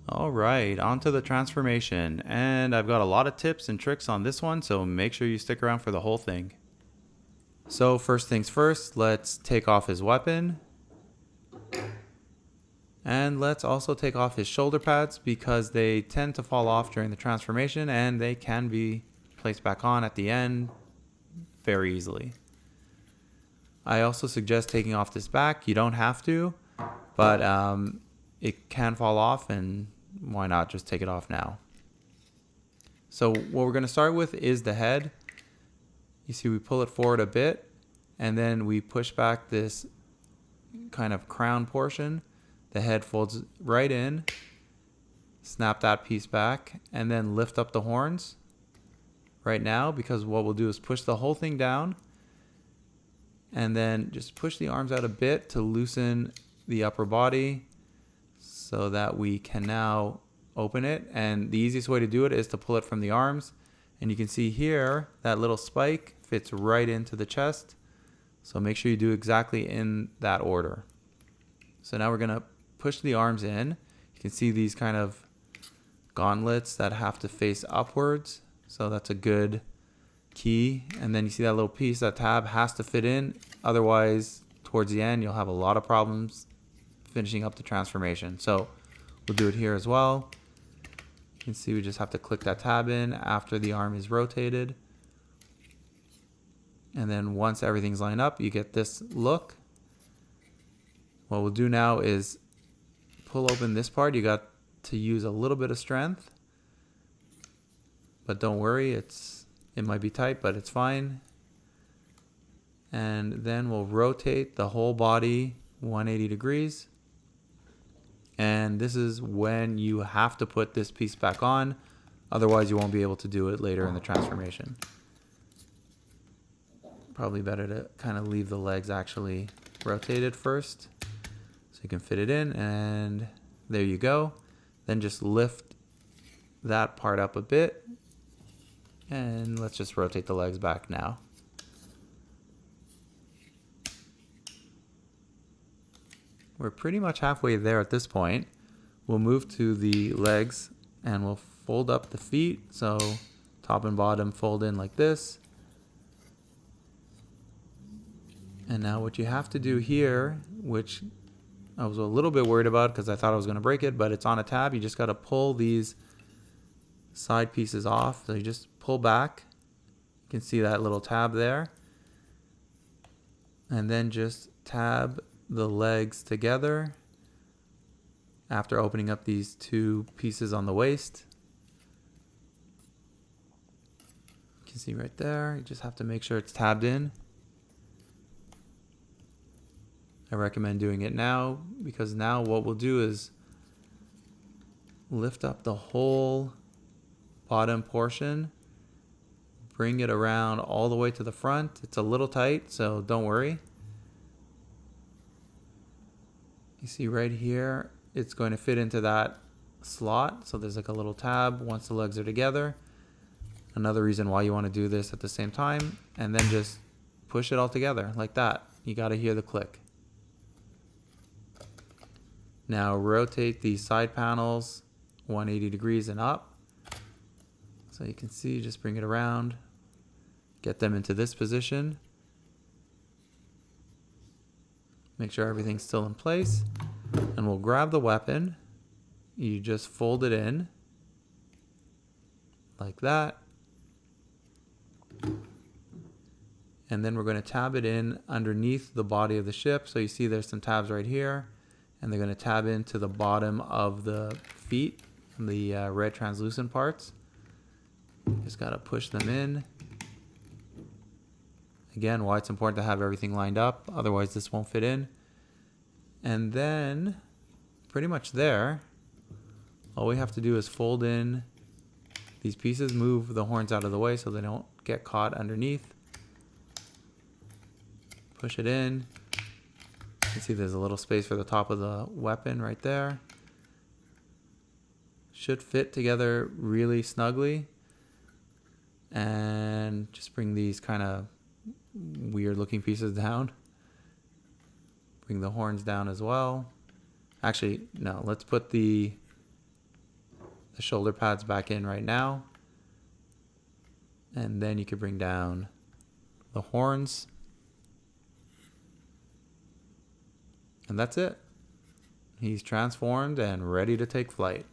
All right, on to the transformation. And I've got a lot of tips and tricks on this one, so make sure you stick around for the whole thing. So first things first, let's take off his weapon. And let's also take off his shoulder pads because they tend to fall off during the transformation and they can be placed back on at the end very easily. I also suggest taking off this back. You don't have to, but it can fall off, and why not just take it off now? So what we're going to start with is the head. You see we pull it forward a bit, and then we push back this kind of crown portion. The head folds right in, snap that piece back, and then lift up the horns right now, because what we'll do is push the whole thing down and then just push the arms out a bit to loosen the upper body so that we can now open it. And the easiest way to do it is to pull it from the arms. And you can see here that little spike fits right into the chest. So make sure you do exactly in that order. So now we're going to push the arms in. You can see these kind of gauntlets that have to face upwards. So that's a good key. And then you see that little piece, that tab has to fit in. Otherwise, towards the end, you'll have a lot of problems finishing up the transformation. So we'll do it here as well. You can see we just have to click that tab in after the arm is rotated. And then once everything's lined up, you get this look. What we'll do now is pull open this part. You got to use a little bit of strength, but don't worry, it might be tight, but it's fine. And then we'll rotate the whole body 180 degrees. And this is when you have to put this piece back on. Otherwise, you won't be able to do it later in the transformation. Probably better to kind of leave the legs actually rotated first so you can fit it in. And there you go. Then just lift that part up a bit. And let's just rotate the legs back now. We're pretty much halfway there at this point. We'll move to the legs and we'll fold up the feet. So top and bottom fold in like this. And now what you have to do here, which I was a little bit worried about because I thought I was going to break it, but it's on a tab. You just got to pull these side pieces off. So you just pull back. You can see that little tab there. And then just tab the legs together after opening up these two pieces on the waist. You can see right there. You just have to make sure it's tabbed in. I recommend doing it now because now what we'll do is lift up the whole bottom portion, bring it around all the way to the front. It's a little tight, so don't worry. You see right here, it's going to fit into that slot. So there's like a little tab once the legs are together. Another reason why you want to do this at the same time, and then just push it all together like that. You got to hear the click. Now rotate the side panels 180 degrees and up. So you can see, just bring it around, get them into this position. Make sure everything's still in place. And we'll grab the weapon. You just fold it in like that. And then we're going to tab it in underneath the body of the ship. So you see there's some tabs right here. And they're going to tab into the bottom of the feet, the red translucent parts. Just got to push them in. Again, why it's important to have everything lined up. Otherwise, this won't fit in. And then, pretty much there, all we have to do is fold in these pieces, move the horns out of the way so they don't get caught underneath. Push it in. You can see there's a little space for the top of the weapon right there. Should fit together really snugly. And just bring these kind of weird looking pieces down. Bring the horns down as well. Actually, no, let's put the the shoulder pads back in right now. And then you could bring down the horns. And that's it. He's transformed and ready to take flight.